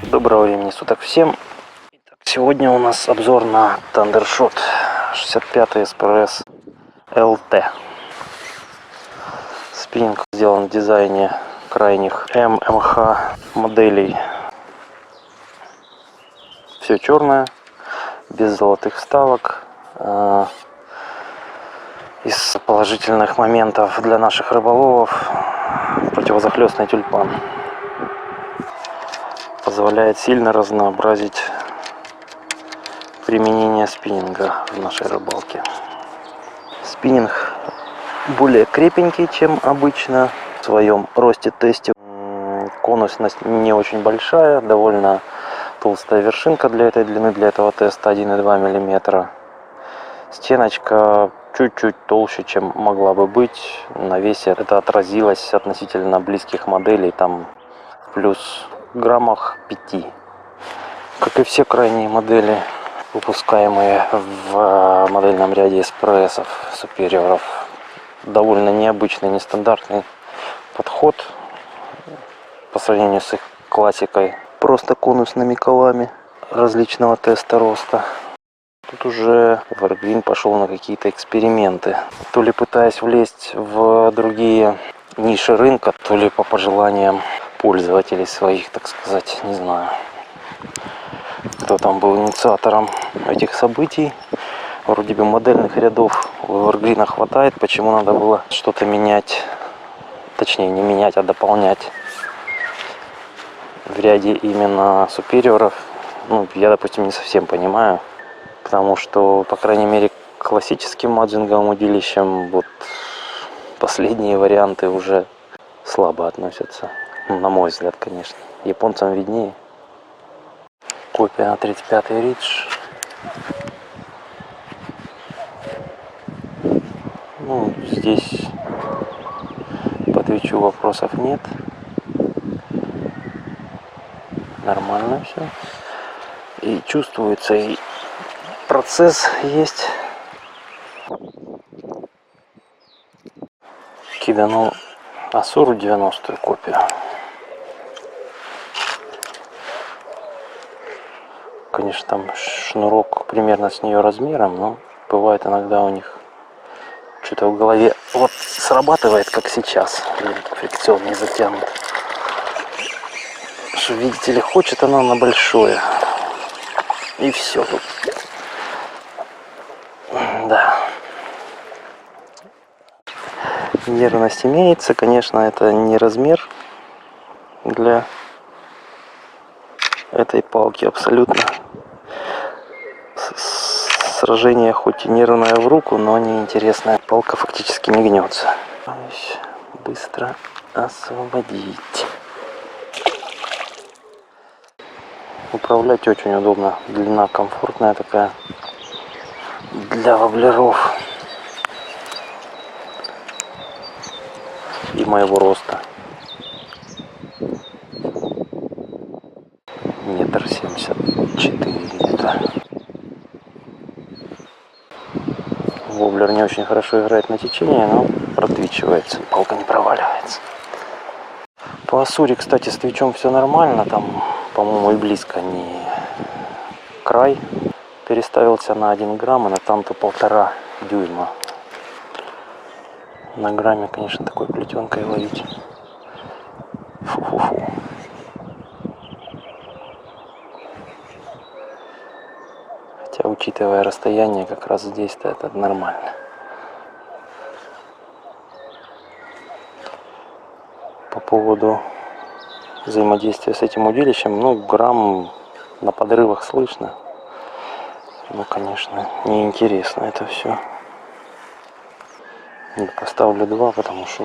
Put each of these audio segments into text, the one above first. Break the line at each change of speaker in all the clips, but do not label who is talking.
Доброго времени суток всем. Итак, сегодня у нас обзор на Thundershot 65 SPRS LT. Спиннинг сделан в дизайне крайних МХ моделей. Все черное, без золотых вставок. Из положительных моментов для наших рыболовов противозахлестный тюльпан. Позволяет сильно разнообразить применение спиннинга в нашей рыбалке. Спиннинг более крепенький, чем обычно. В своем росте-тесте конусность не очень большая, довольно толстая вершинка для этой длины, для этого теста 1,2 мм. Стеночка чуть-чуть толще, чем могла бы быть. На весе это отразилось относительно близких моделей, там плюс граммах 5. Как и все крайние модели, выпускаемые в модельном ряде эспрессов, супериоров. Довольно необычный, нестандартный подход по сравнению с их классикой. Просто конусными колами различного теста роста. Тут уже Evergreen пошел на какие-то эксперименты. То ли пытаясь влезть в другие ниши рынка, то ли по пожеланиям пользователей своих, так сказать, не знаю, кто там был инициатором этих событий. Вроде бы модельных рядов у Evergreen хватает, почему надо было что-то менять, точнее не менять, а дополнять в ряде именно супериоров. Ну, я, допустим, не совсем понимаю, потому что, по крайней мере, к классическим маджинговым удилищам вот последние варианты уже слабо относятся. На мой взгляд, конечно. Японцам виднее. Копия на 35-й Ридж. Ну, здесь подвечу, вопросов нет. Нормально все. И чувствуется, и процесс есть. Киданул Асуру 90-ю копию. Конечно, там шнурок примерно с нее размером, но бывает иногда у них что-то в голове вот срабатывает, как сейчас. Фрикцион не затянут. Что, видите ли, хочет она на большое. И все тут. Да. Нервность имеется, конечно, это не размер для этой палки абсолютно. Сражение хоть и нервное в руку, но неинтересная. Палка фактически не гнется. Быстро освободить. Управлять очень удобно. Длина комфортная такая для воблеров и моего роста. 1,74 м где-то. Воблер не очень хорошо играет на течение, но протвичивается, палка не проваливается. По Асуре, кстати, с твичом все нормально, там, по-моему, и близко не край. Переставился на 1 грамм, и на там-то 1,5 дюйма. На грамме, конечно, такой плетенкой ловить. Фу-фу-фу. Хотя, учитывая расстояние, как раз здесь-то это нормально. По поводу взаимодействия с этим удилищем, ну, грамм на подрывах слышно. Ну, конечно, неинтересно это все. Поставлю 2, потому что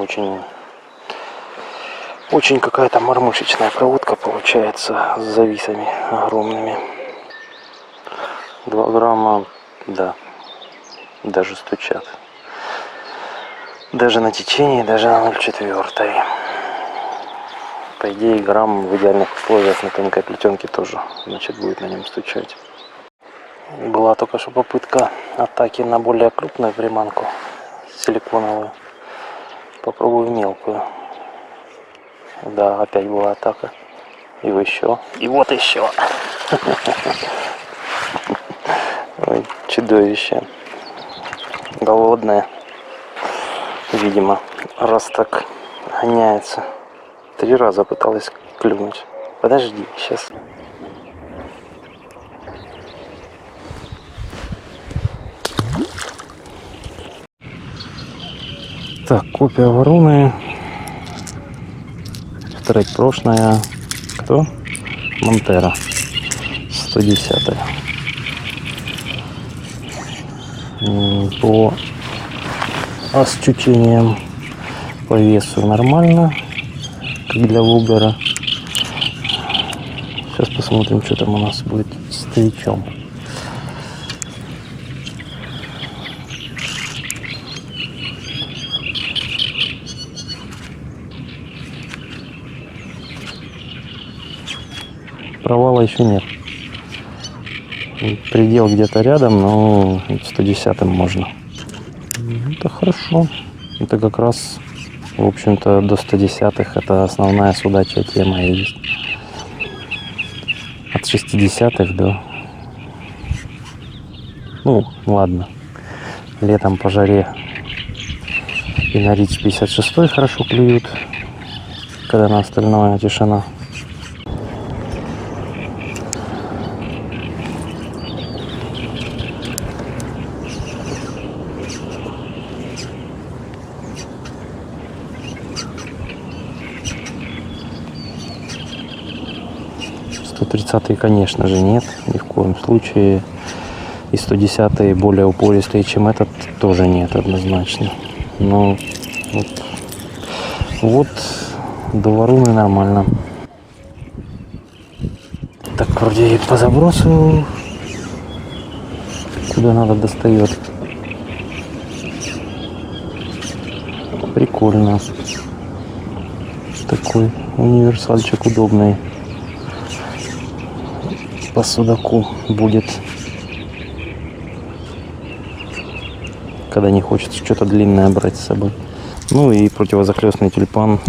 очень какая-то мормышечная проводка получается с зависами огромными. 2 грамма, да, даже стучат. Даже на течении, даже на 0,4. По идее, грамм в идеальных условиях на тонкой плетенке тоже, значит, будет на нем стучать. Была только что попытка атаки на более крупную приманку, силиконовую. Попробую мелкую. Да, опять была атака. И еще. И вот еще. Ой, чудовище. Голодное. Видимо, раз так гоняется. 3 раза пыталась клюнуть. Подожди, сейчас. Так, копия вороны. Трек прошлая. Кто? Монтера. 110. По ощущениям, по весу нормально, как для воблера. Сейчас посмотрим, что там у нас будет с твичом. Провала еще нет. Предел где-то рядом, но 110-м можно. Это хорошо. Это как раз, в общем-то, до 110-х это основная судачья тема есть. От 60-х до... Ну, ладно. Летом по жаре и на Рич 56 хорошо клюют, когда на остальное тишина. Конечно же, нет, ни в коем случае. И 110-е более упористые, чем этот, тоже нет, однозначно. Но вот до вороны нормально. Так, вроде и по забросу куда надо достает. Прикольно. Такой универсальчик удобный. По судаку будет, когда не хочется что-то длинное брать с собой. Ну и противозахлестный тюльпан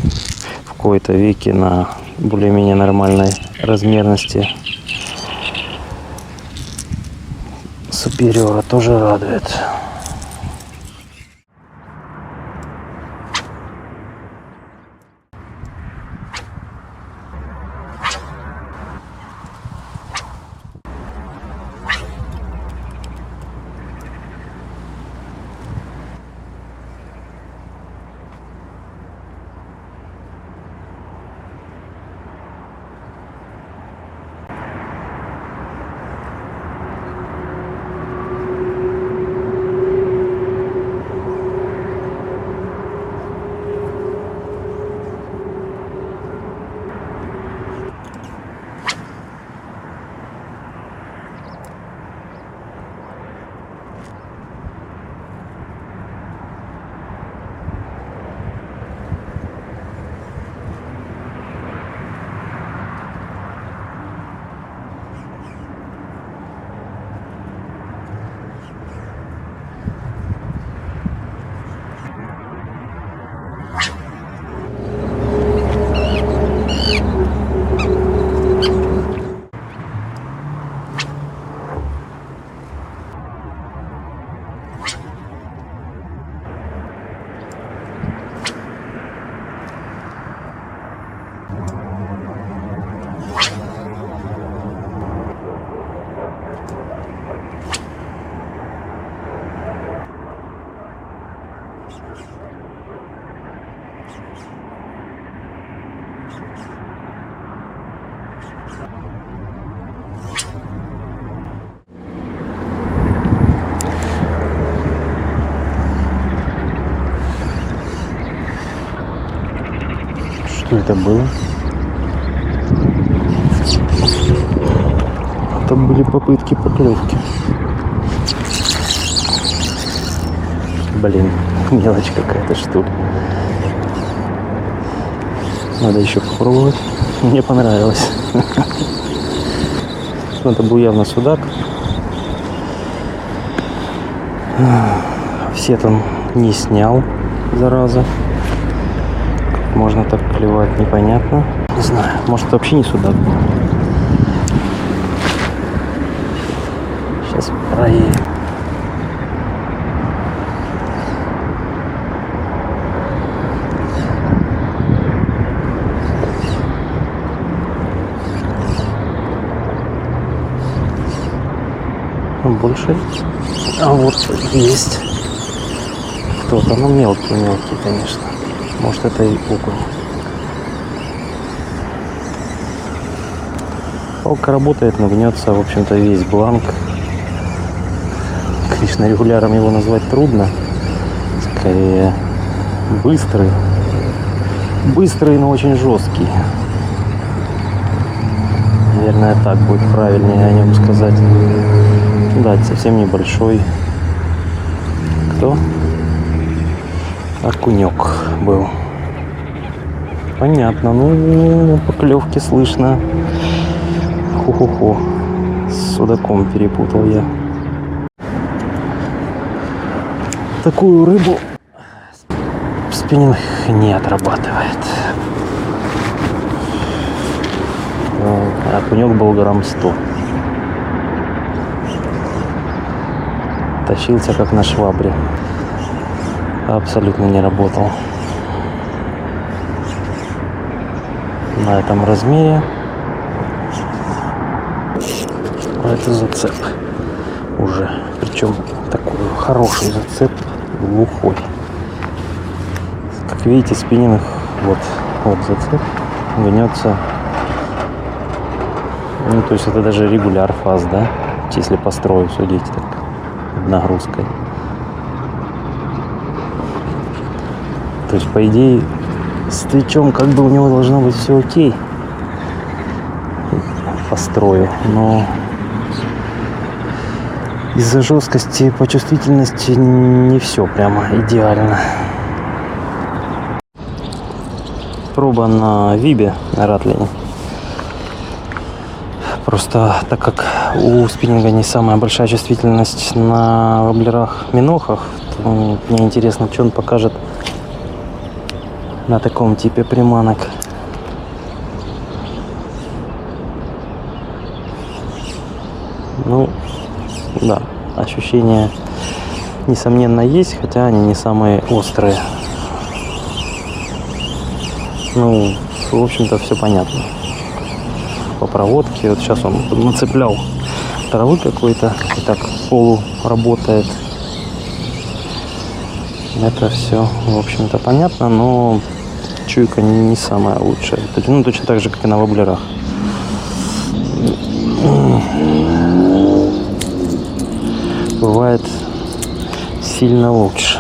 в кои-то веки на более-менее нормальной размерности Superior тоже радует. Что это было? Это были попытки поклевки. Блин, мелочь какая-то, что ли. Надо еще попробовать. Мне понравилось. Это был явно судак. Все там не снял, зараза. Как можно так клевать, непонятно. Не знаю, может это вообще не судак был. Сейчас проверим. Больше. А вот есть кто-то, ну мелкий, конечно. Может это и окунь. Палка работает, но гнется, в общем-то, весь бланк. Конечно, регуляром его назвать трудно. Скорее быстрый. Быстрый, но очень жесткий. Наверное, так будет правильнее о нем сказать. Да, это совсем небольшой. Кто? Окунек был. Понятно. Ну, поклевки слышно. Ху-ху-ху. С судаком перепутал я. Такую рыбу спиннинг не отрабатывает. Окунек был грамм 100. Тащился как на швабре. Абсолютно не работал. На этом размере. А это зацеп уже. Причем такой хороший зацеп, глухой. Как видите, спиннинг, вот зацеп, гнется. Ну, то есть это даже регуляр фаз, да? Если построю, судите так, нагрузкой. То есть, по идее, с твичом как бы у него должно быть все окей. Построю, но из-за жесткости по чувствительности не все прямо идеально. Проба на вибе, на ратлине. Просто так как у спиннинга не самая большая чувствительность на воблерах минохах, то мне интересно, что он покажет на таком типе приманок. Ну, да, ощущения, несомненно, есть, хотя они не самые острые. Ну, в общем-то, все понятно. По проводке, вот сейчас он нацеплял травы какой-то, и так полу работает. Это все, в общем-то, понятно, но чуйка не самая лучшая. Ну, точно так же, как и на воблерах. Бывает сильно лучше.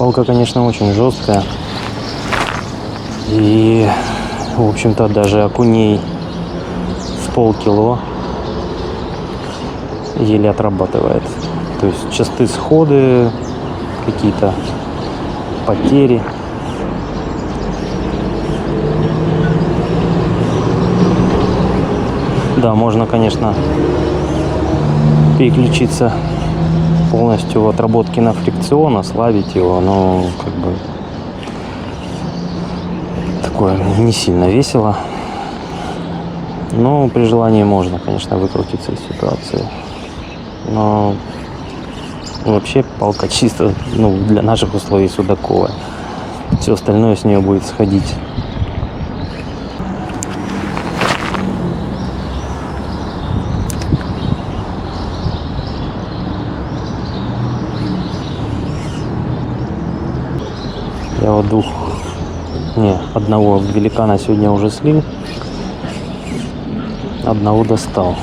Палка, конечно, очень жесткая. И, в общем-то, даже окуней в полкило еле отрабатывает. То есть частые сходы, какие-то потери. Да, можно, конечно, переключиться полностью в отработке на фрикцион, ослабить его, но как бы такое не сильно весело. Но при желании можно, конечно, выкрутиться из ситуации. Но вообще палка чисто, для наших условий судаковая. Все остальное с нее будет сходить. Я вот одного великана сегодня уже слил, одного достал.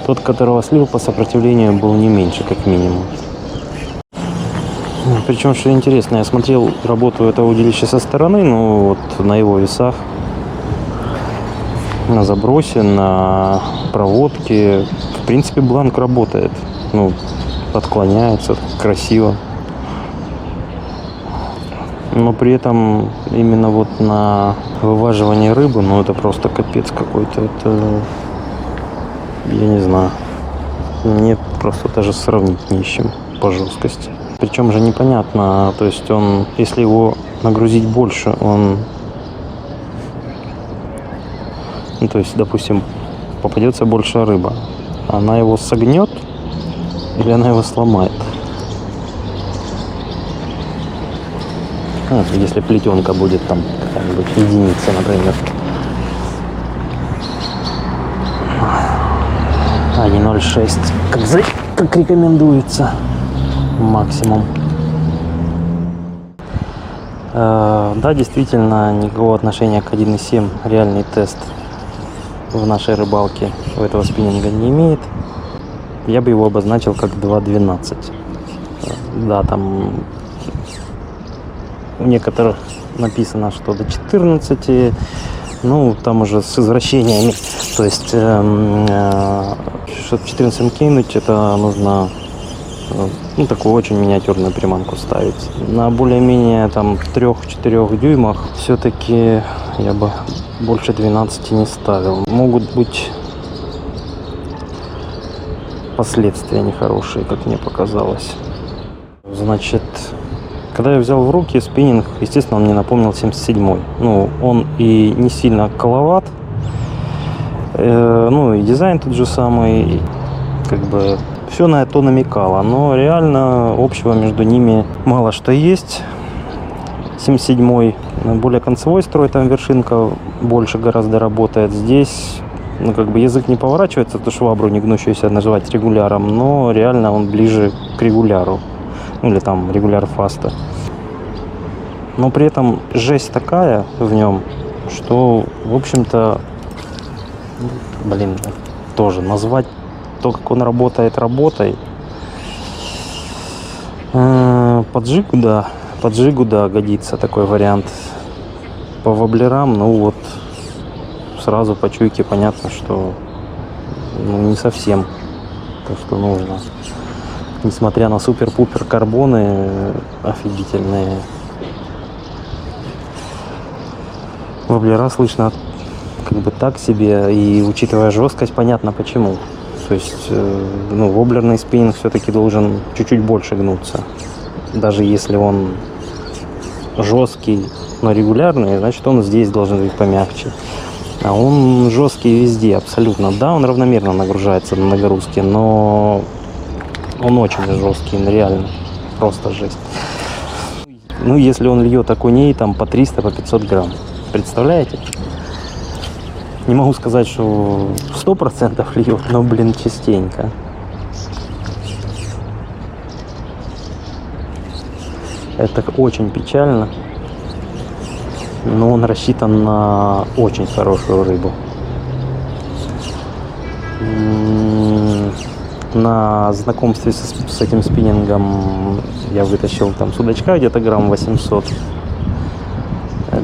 Тот, которого слил, по сопротивлению был не меньше, как минимум. Причем, что интересно, я смотрел работу этого удилища со стороны, вот на его весах, на забросе, на проводке. В принципе, бланк работает. Отклоняется красиво. Но при этом именно вот на вываживание рыбы, это просто капец какой-то. Это, я не знаю, мне просто даже сравнить не с чем по жесткости. Причем же непонятно, то есть он, если его нагрузить больше, он, то есть, допустим, попадется большая рыба, она его согнет или она его сломает? Если плетенка будет там какая-нибудь единица, например. А не 0,6, как рекомендуется максимум. Да, действительно, никакого отношения к 1.7 реальный тест в нашей рыбалке у этого спиннинга не имеет. Я бы его обозначил как 2.12. Да, там у некоторых написано, что до 14, там уже с извращениями. То есть, чтобы 14 кинуть, это нужно такую очень миниатюрную приманку ставить. На более-менее 3-4 дюймах все-таки я бы больше 12 не ставил. Могут быть последствия нехорошие, как мне показалось. Значит, когда я взял в руки спиннинг, естественно, он мне напомнил 77-й. Он и не сильно коловат, и дизайн тот же самый, как бы все на это намекало, но реально общего между ними мало что есть. 77-й более концевой строй, там вершинка больше гораздо работает. Здесь язык не поворачивается, эту швабру не гнущуюся наживать регуляром, но реально он ближе к регуляру. Или регуляр фаста. Но при этом жесть такая в нем, что, в общем-то, тоже назвать то, как он работает, работой. Поджигу, да, годится такой вариант. По воблерам, сразу по чуйке понятно, что не совсем то, что нужно. Несмотря на супер-пупер карбоны офигительные, воблера слышно так себе, и учитывая жесткость, понятно почему. То есть, воблерный спиннинг все-таки должен чуть-чуть больше гнуться. Даже если он жесткий, но регулярный, значит он здесь должен быть помягче. А он жесткий везде, абсолютно. Да, он равномерно нагружается на нагрузке, но он очень жесткий, реально, просто жесть. Если он льет окуней по 300, по 500 грамм. Представляете? Не могу сказать, что 100% льет, но, частенько. Это очень печально. Но он рассчитан на очень хорошую рыбу. На знакомстве с этим спиннингом я вытащил там судачка где-то грамм 800,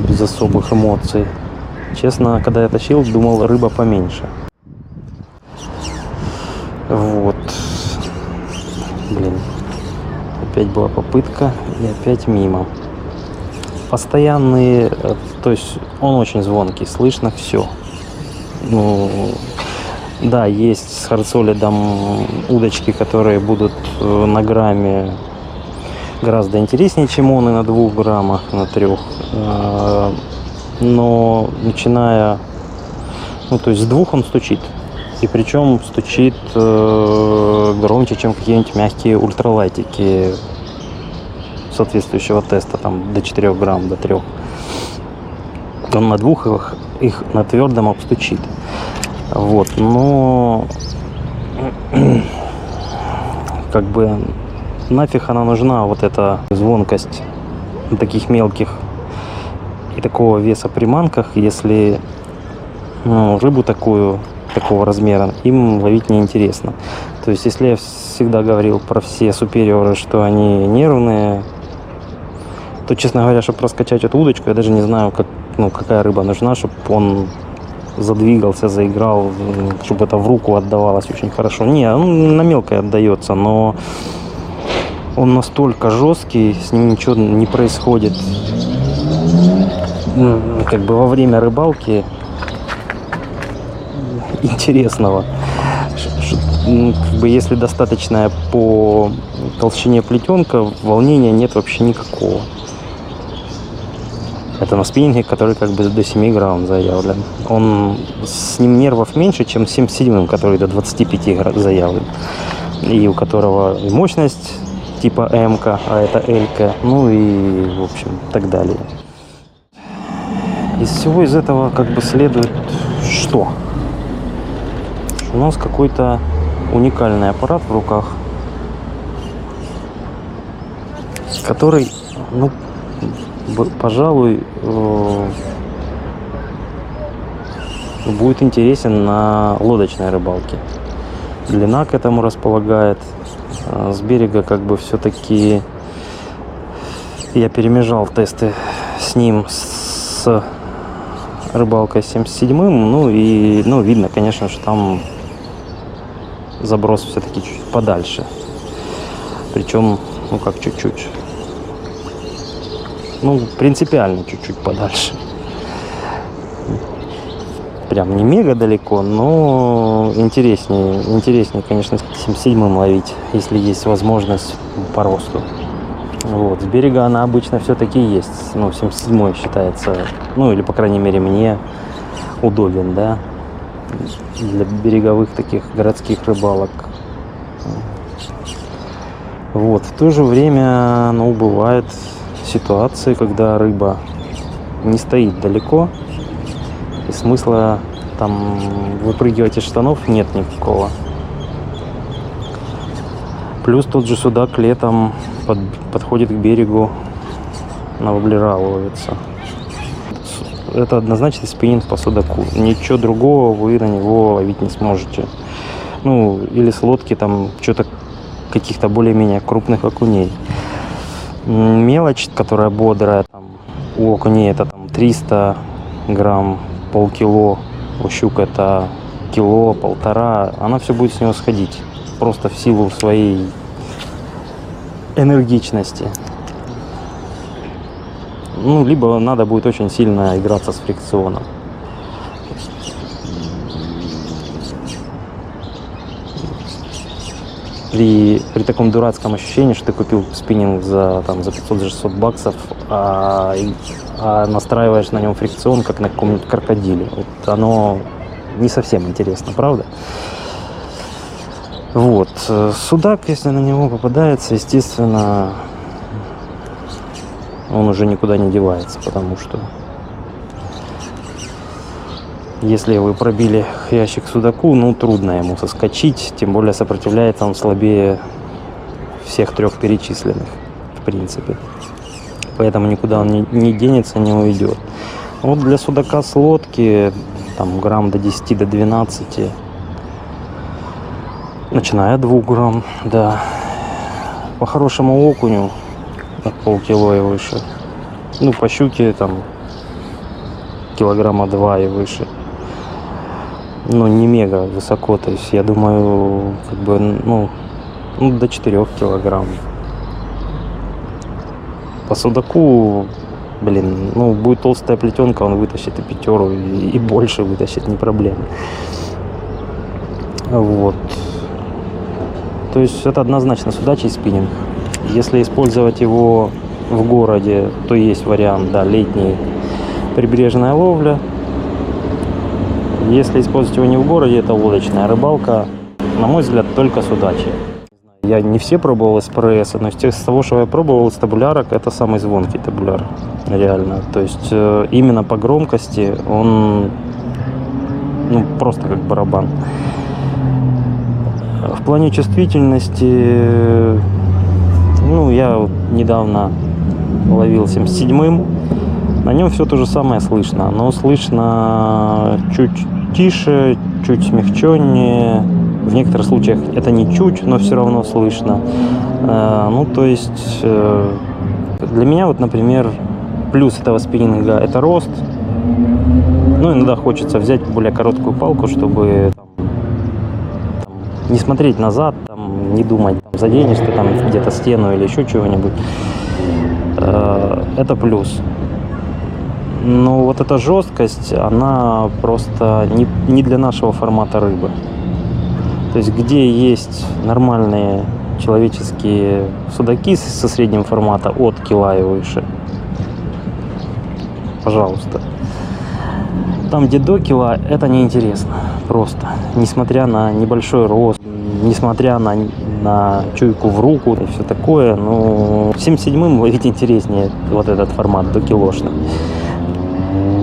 без особых эмоций. Честно, когда я тащил, думал, рыба поменьше. Вот. Блин. Опять была попытка и опять мимо. Постоянные, то есть он очень звонкий, слышно все. Ну, да, есть с хардсолидом удочки, которые будут на грамме гораздо интереснее, чем он, и на 2 граммах, на 3. Но начиная, ну, то есть с 2 он стучит. И причем стучит громче, чем какие-нибудь мягкие ультралайтики соответствующего теста, там до 4 грамм, до 3. Он на 2 их на твердом обстучит. Вот, но как бы нафиг она нужна, вот эта звонкость на таких мелких и такого веса приманках, если рыбу такого размера им ловить неинтересно. То есть, если я всегда говорил про все супериоры, что они нервные, то, честно говоря, чтобы раскачать эту удочку, я даже не знаю, какая рыба нужна, чтобы он задвигался, заиграл, чтобы это в руку отдавалось очень хорошо. Не, он на мелкой отдается, но он настолько жесткий, с ним ничего не происходит. Как бы во время рыбалки интересного. Как бы если достаточная по толщине плетенка, волнения нет вообще никакого. Это на спиннинге, который как бы до 7 грамм заявлен. С ним нервов меньше, чем с 77-м, который до 25 заявлен. И у которого и мощность типа М-ка, а это Л-ка, ну и, в общем, так далее. Из всего из этого как бы следует что? У нас какой-то уникальный аппарат в руках, который, ну, пожалуй, будет интересен на лодочной рыбалке. Длина к этому располагает. С берега как бы все-таки я перемежал тесты с ним с рыбалкой 77-м, ну и видно, конечно, что там заброс все-таки чуть подальше. Причем, как чуть-чуть. Принципиально чуть-чуть подальше. Прям не мега далеко, но интереснее, конечно, с 77-м ловить, если есть возможность по росту. Вот, с берега она обычно все-таки есть. 77-й считается, или, по крайней мере, мне удобен, да, для береговых таких городских рыбалок. Вот, в то же время, бывают ситуации, когда рыба не стоит далеко, и смысла там выпрыгивать из штанов нет никакого. Плюс тот же судак летом подходит к берегу, на воблера ловится. Это однозначно спиннинг по судаку. Ничего другого вы на него ловить не сможете. Или с лодки там что-то каких-то более-менее крупных окуней. Мелочь, которая бодрая, там, у окуней это там 300 грамм, полкило, у щук это кило, 1,5, она все будет с него сходить. Просто в силу своей энергичности. Либо надо будет очень сильно играться с фрикционом. При таком дурацком ощущении, что ты купил спиннинг за 500-600 баксов, а настраиваешь на нем фрикцион, как на каком-нибудь крокодиле. Вот оно не совсем интересно, правда? Вот. Судак, если на него попадается, естественно, он уже никуда не девается, потому что если вы пробили ящик судаку, трудно ему соскочить, тем более сопротивляется он слабее всех 3 перечисленных, в принципе. Поэтому никуда он не денется, не уйдет. Вот для судака с лодки, там грамм до 10, до 12, Начиная от 2 грамм, да. По хорошему окуню от полкило и выше. Ну, по щуке там килограмма 2 и выше. Ну, не мега высоко, то есть я думаю, как бы, ну до 4 килограмм. По судаку, блин, ну, будет толстая плетенка, он вытащит и 5, и больше вытащит, не проблема. Вот. То есть это однозначно судачий спиннинг. Если использовать его в городе, то есть вариант, да, летний, прибрежная ловля. Если использовать его не в городе, это лодочная рыбалка. На мой взгляд, только судачий. Я не все пробовал из ПРС, но из того, что я пробовал из табулярок, это самый звонкий табуляр. Реально. То есть именно по громкости он, ну, просто как барабан. В плане чувствительности, ну, я вот недавно ловил 77-м. На нем все то же самое слышно, но слышно чуть тише, чуть смягченнее. В некоторых случаях это не чуть, но все равно слышно. Ну, то есть для меня вот, например, плюс этого спиннинга – это рост. Ну, иногда хочется взять более короткую палку, чтобы не смотреть назад, там, не думать, заденешь ты там где-то стену или еще чего-нибудь. Это плюс. Но вот эта жесткость, она просто не для нашего формата рыбы. То есть где есть нормальные человеческие судаки со средним формата от кила и выше, пожалуйста. Там, где до кила, это неинтересно просто. Несмотря на небольшой рост, несмотря на чуйку в руку и все такое, ну, 77-м ловить интереснее вот этот формат до килошный.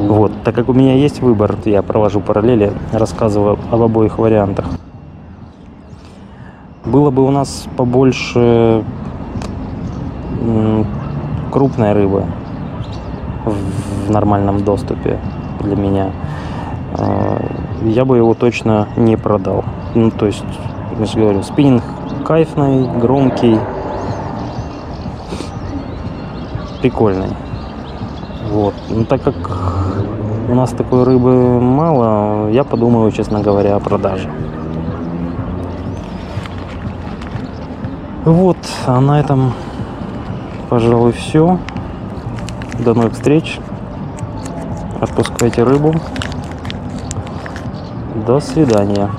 Вот, так как у меня есть выбор, я провожу параллели, рассказываю об обоих вариантах. Было бы у нас побольше крупной рыбы в нормальном доступе для меня, я бы его точно не продал. Ну, то есть, я же говорю, спиннинг кайфный, громкий, прикольный. Вот. Но так как у нас такой рыбы мало, я подумаю, честно говоря, о продаже. Вот, а на этом, пожалуй, все. До новых встреч. Отпускайте рыбу. До свидания.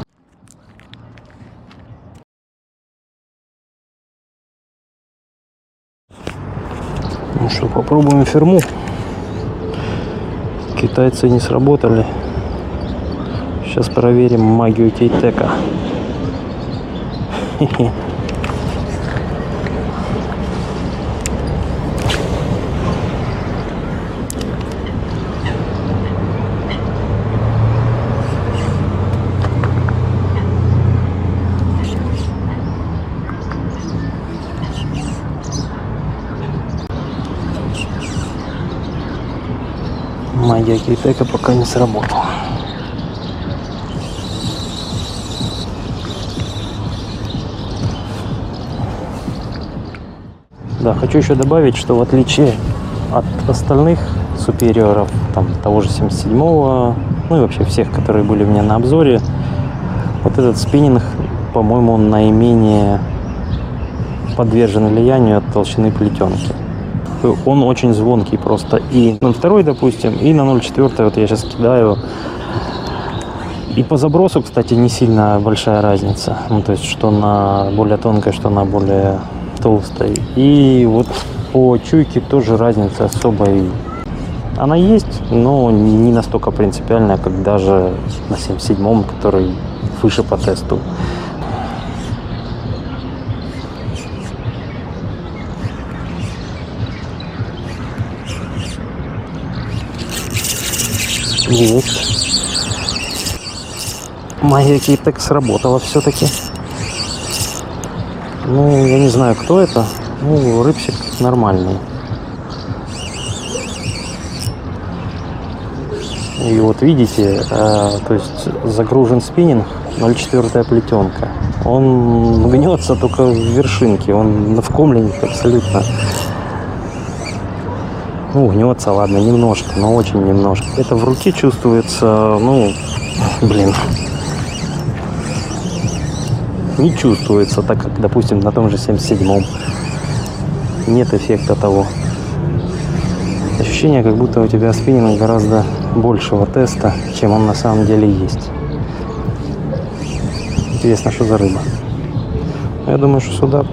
Ну что, попробуем ферму. Китайцы не сработали. Сейчас проверим магию Кейтека. Хе-хе. Магия Кейтека пока не сработала. Да, хочу еще добавить, что в отличие от остальных супериоров, там, того же 77-го, ну и вообще всех, которые были у меня на обзоре, вот этот спиннинг, по-моему, наименее подвержен влиянию от толщины плетенки. Он очень звонкий просто. И 0,2, допустим, и на 0,4, вот я сейчас кидаю. И по забросу, кстати, не сильно большая разница. Ну, то есть, что на более тонкой, что на более толстой. И вот по чуйке тоже разница особой. Она есть, но не настолько принципиальная, как даже на 77-м, который выше по тесту. Есть. Магия Кейтек сработала все-таки. Ну, я не знаю, кто это. Ну, рыбчик нормальный. И вот видите, то есть загружен спиннинг 0,4 плетенка. Он гнется только в вершинке, он в комле абсолютно. Ну, гнется, ладно, немножко, но очень немножко. Это в руке чувствуется, ну, блин, не чувствуется, так как, допустим, на том же 77-м нет эффекта того. Ощущение, как будто у тебя спиннинг гораздо большего теста, чем он на самом деле есть. Интересно, что за рыба? Я думаю, что судак.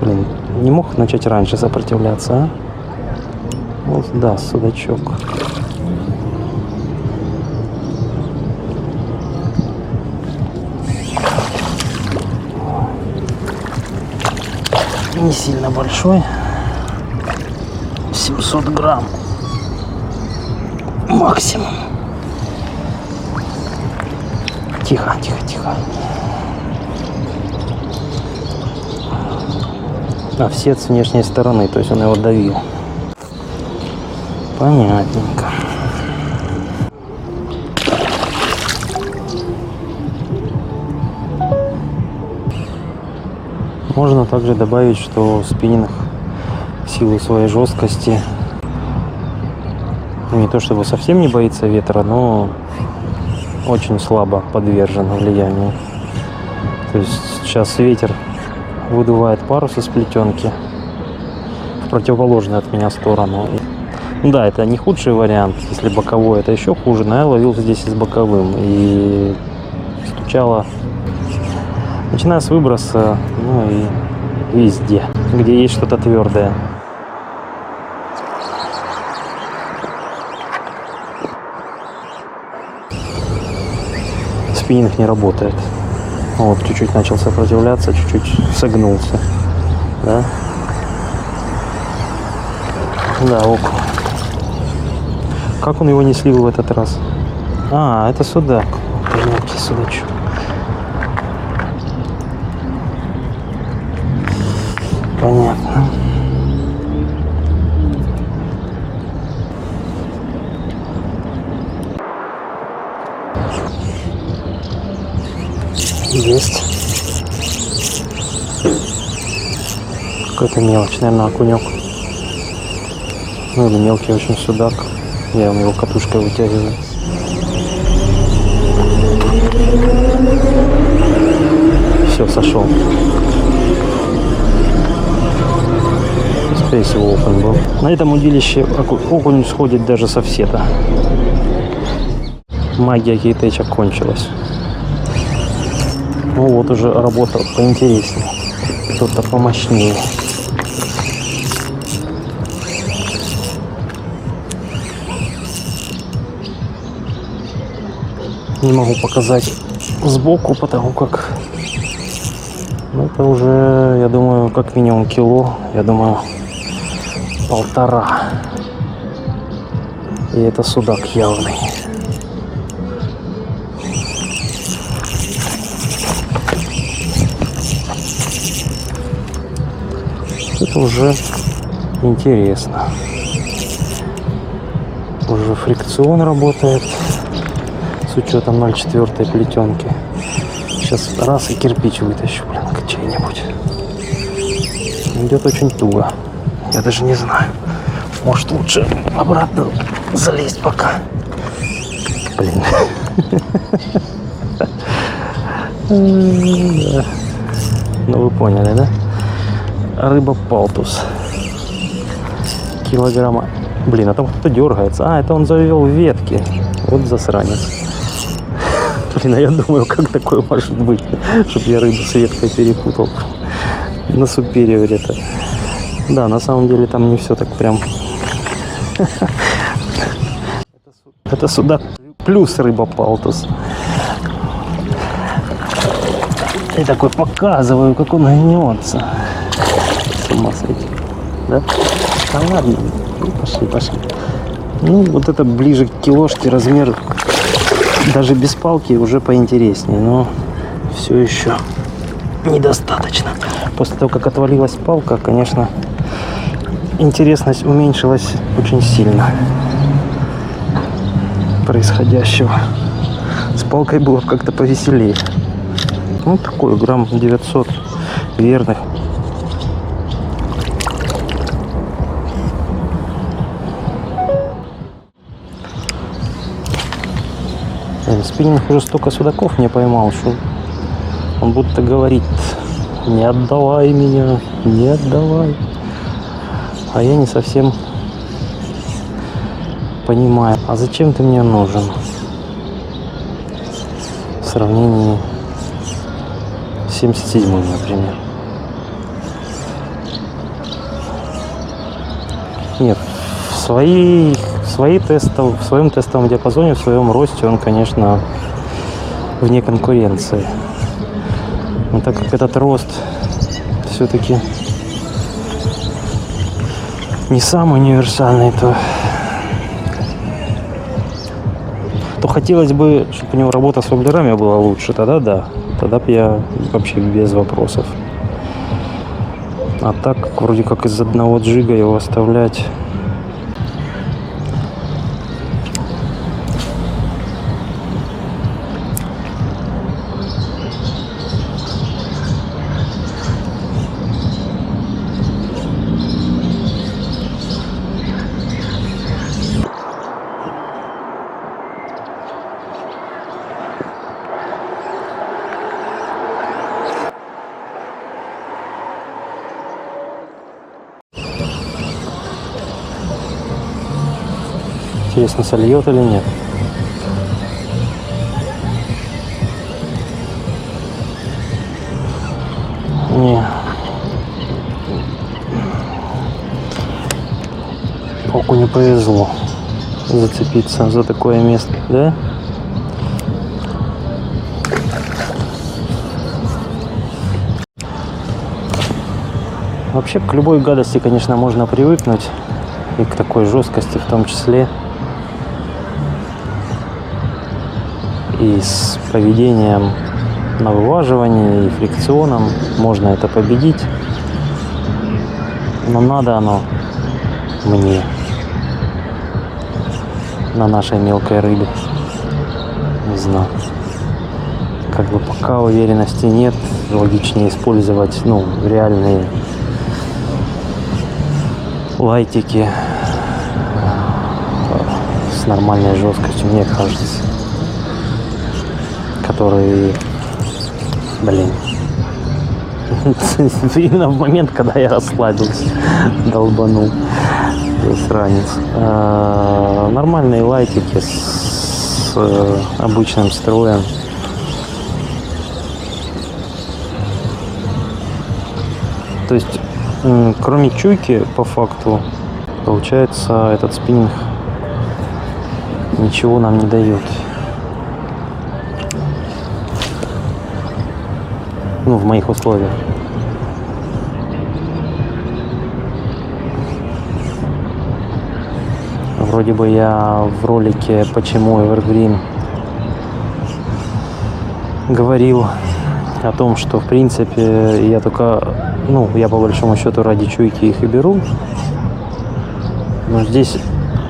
Блин, не мог начать раньше сопротивляться, а? Вот, да, судачок. Не сильно большой. 700 грамм. Максимум. Тихо, тихо, тихо. А все с внешней стороны, то есть он его давил. Понятненько. Можно также добавить, что спиннинг в силу своей жесткости, не то чтобы совсем не боится ветра, но очень слабо подвержен влиянию. То есть сейчас ветер выдувает парус из плетенки в противоположную от меня сторону. Да, это не худший вариант, если боковой, это еще хуже, но я ловил здесь и с боковым, и стучало, начиная с выброса, ну и везде, где есть что-то твердое. Спиннинг не работает. Вот, чуть-чуть начал сопротивляться, чуть-чуть согнулся. Да? Да, ок. Как он его не слил в этот раз? А, это судак. Мелкий судачок. Понятно. Есть. Какой-то мелочь, наверное, окунек. Ну или мелкий очень судак. Я его катушкой вытягиваю. Все, сошел. Скорее всего, окунь был. На этом удилище окунь сходит даже со всета. Магия кейтеча кончилась. Ну вот уже работа поинтереснее. Кто-то помощнее. Не могу показать сбоку, потому как это уже, я думаю, как минимум кило, я думаю, 1,5. И это судак явный. Это уже интересно. Уже фрикцион работает с учетом 0,4 плетенки. Сейчас раз и кирпич вытащу, блин, чей-нибудь. Идет очень туго. Я даже не знаю. Может, лучше обратно залезть пока. Блин. Ну вы поняли, да? Рыба палтус. Килограмма. Блин, а там кто-то дергается. А, это он завел ветки. Вот засранец. Блин, а я думаю, как такое может быть, чтобы я рыбу с веткой перепутал на супериоре-то. Да, на самом деле там не все так прям. Это судак плюс рыба палтус. И такой показываю, как он гнется. С ума сойти. Да? Да ладно. Ну, пошли, пошли. Ну, вот это ближе к килошке размер. Даже без палки уже поинтереснее, но все еще недостаточно. После того, как отвалилась палка, конечно, интересность уменьшилась очень сильно. происходящего. С палкой было как-то повеселее. Ну, такой грамм 900 верных. Спиннинг уже столько судаков не поймал, что он будто говорит: не отдавай меня, не отдавай. А я не совсем понимаю, а зачем ты мне нужен? В сравнении с 77-м, например. Нет, в своем тестовом диапазоне, в своем росте он, конечно, вне конкуренции. Но так как этот рост все-таки не самый универсальный, то хотелось бы, чтобы у него работа с воблерами была лучше. Тогда да, тогда бы я вообще без вопросов. А так, вроде как из одного джига его оставлять. Интересно, сольет или нет. Не. Пауку не повезло зацепиться за такое место, да? Вообще к любой гадости, конечно, можно привыкнуть. И к такой жесткости в том числе. И с поведением на вываживании, и фрикционом можно это победить. Но надо оно мне на нашей мелкой рыбе. Не знаю. Как бы пока уверенности нет, логичнее использовать, реальные лайтики с нормальной жесткостью, мне кажется. Которые, именно в момент, когда я расслабился, долбанул ранец. Нормальные лайтики с обычным строем. То есть, кроме чуйки, по факту, получается, этот спиннинг ничего нам не дает. В моих условиях. Вроде бы я в ролике «Почему Evergreen» говорил о том, что в принципе я только, я по большому счету ради чуйки их и беру. Но здесь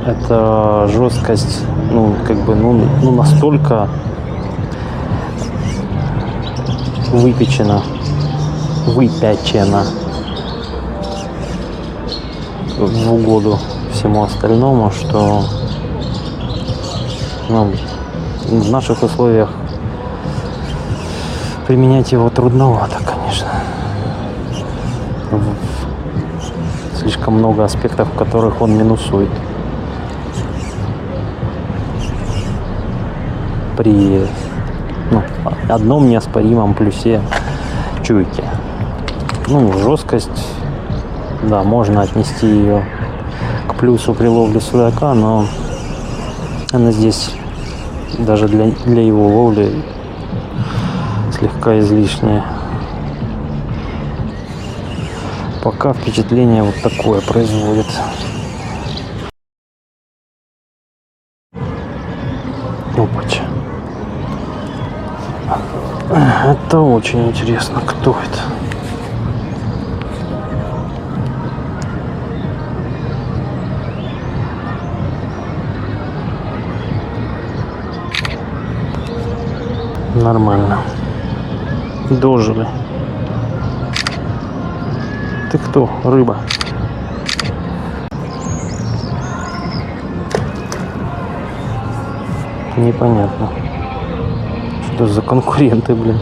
эта жесткость, настолько выпечена в угоду всему остальному, что в наших условиях применять его трудновато, конечно. Слишком много аспектов, в которых он минусует. При одном неоспоримом плюсе чуйки. Жесткость, да, можно отнести ее к плюсу при ловле судака, но она здесь даже для его ловли слегка излишняя. Пока впечатление вот такое производит. Опача. Это очень интересно, кто это? Нормально. Дожили. Ты кто? Рыба. Непонятно. Что за конкуренты, блин,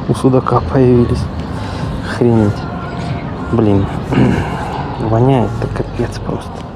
у судака появились. Охренеть. Блин. Воняет-то капец просто.